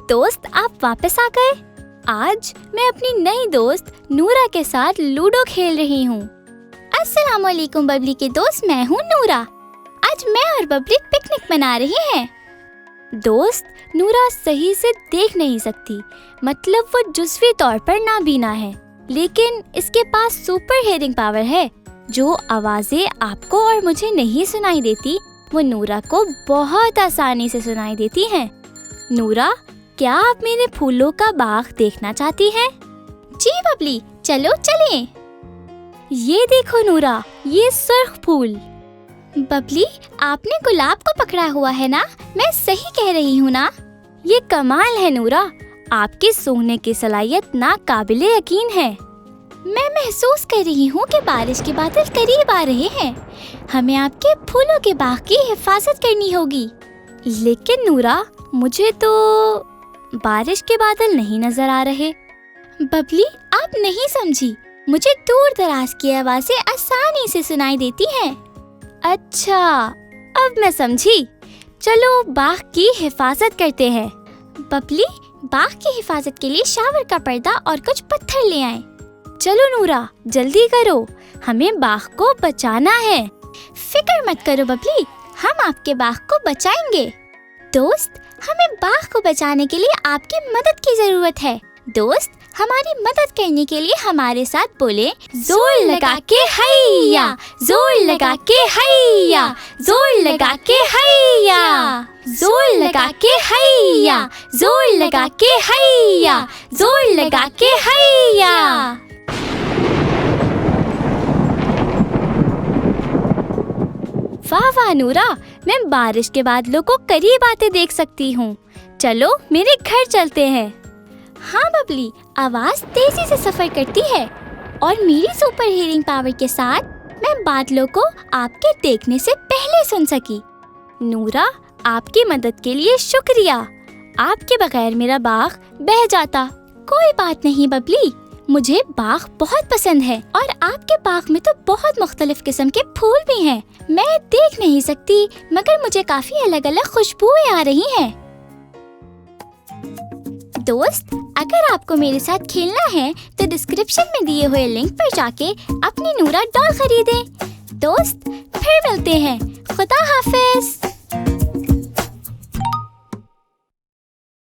दोस्त, आप वापस आ गए। आज मैं अपनी नई दोस्त नूरा के साथ लूडो खेल रही हूँ। अस्सलाम वालेकुम बबली के दोस्त, मैं हूँ नूरा। आज मैं और बबली पिकनिक मना रहे हैं। दोस्त, नूरा सही से देख नहीं सकती, मतलब वो जुज़वी तौर पर नाबीना है, लेकिन इसके पास सुपर हियरिंग पावर है। जो आवाजें आपको और मुझे नहीं सुनाई देती, वो नूरा को बहुत आसानी से सुनाई देती हैं। नूरा, क्या आप मेरे फूलों का बाग देखना चाहती हैं? जी बबली, चलो चलें। ये देखो नूरा, ये सुर्ख फूल। बबली, आपने गुलाब को पकड़ा हुआ है ना? मैं सही कह रही हूँ ना? ये कमाल है नूरा, आपकी सूंघने की सलाहियत नाकाबिले यकीन है। मैं महसूस कर रही हूँ कि बारिश के बादल करीब आ रहे हैं। हमें आपके फूलों के बाग की हिफाजत करनी होगी। लेकिन नूरा, मुझे तो बारिश के बादल नहीं नजर आ रहे। बबली, आप नहीं समझी, मुझे दूर दराज की आवाजें आसानी से सुनाई देती हैं। अच्छा, अब मैं समझी। चलो बाग की हिफाजत करते हैं। बबली, बाग की हिफाजत के लिए शावर का पर्दा और कुछ पत्थर ले आएं। चलो नूरा, जल्दी करो, हमें बाग को बचाना है। फिक्र मत करो बबली, हम आपके बाग को बचाएंगे। दोस्त, हमें बाग को बचाने के लिए आपकी मदद की जरूरत है। दोस्त, हमारी मदद करने के लिए हमारे साथ बोले, जोर लगा के हैया, जोर लगा के हैया, जोर लगा के हैया, जोर लगा के हैया, जोर लगा के हैया, जोर लगा के हैया। वाह वाह नूरा, मैं बारिश के बादलों को करीब आते देख सकती हूँ। चलो मेरे घर चलते हैं। हाँ बबली, आवाज तेजी से सफर करती है और मेरी सुपर हियरिंग पावर के साथ मैं बादलों को आपके देखने से पहले सुन सकी। नूरा, आपकी मदद के लिए शुक्रिया। आपके बगैर मेरा बाग बह जाता। कोई बात नहीं बबली, मुझे बाग बहुत पसंद है और आपके बाग में तो बहुत मुख्तलिफ किस्म के फूल भी हैं। मैं देख नहीं सकती, मगर मुझे काफी अलग अलग खुशबुएं आ रही हैं। दोस्त, अगर आपको मेरे साथ खेलना है तो डिस्क्रिप्शन में दिए हुए लिंक पर जाके अपनी नूरा डॉल खरीदें। दोस्त, फिर मिलते हैं। खुदा हाफिज।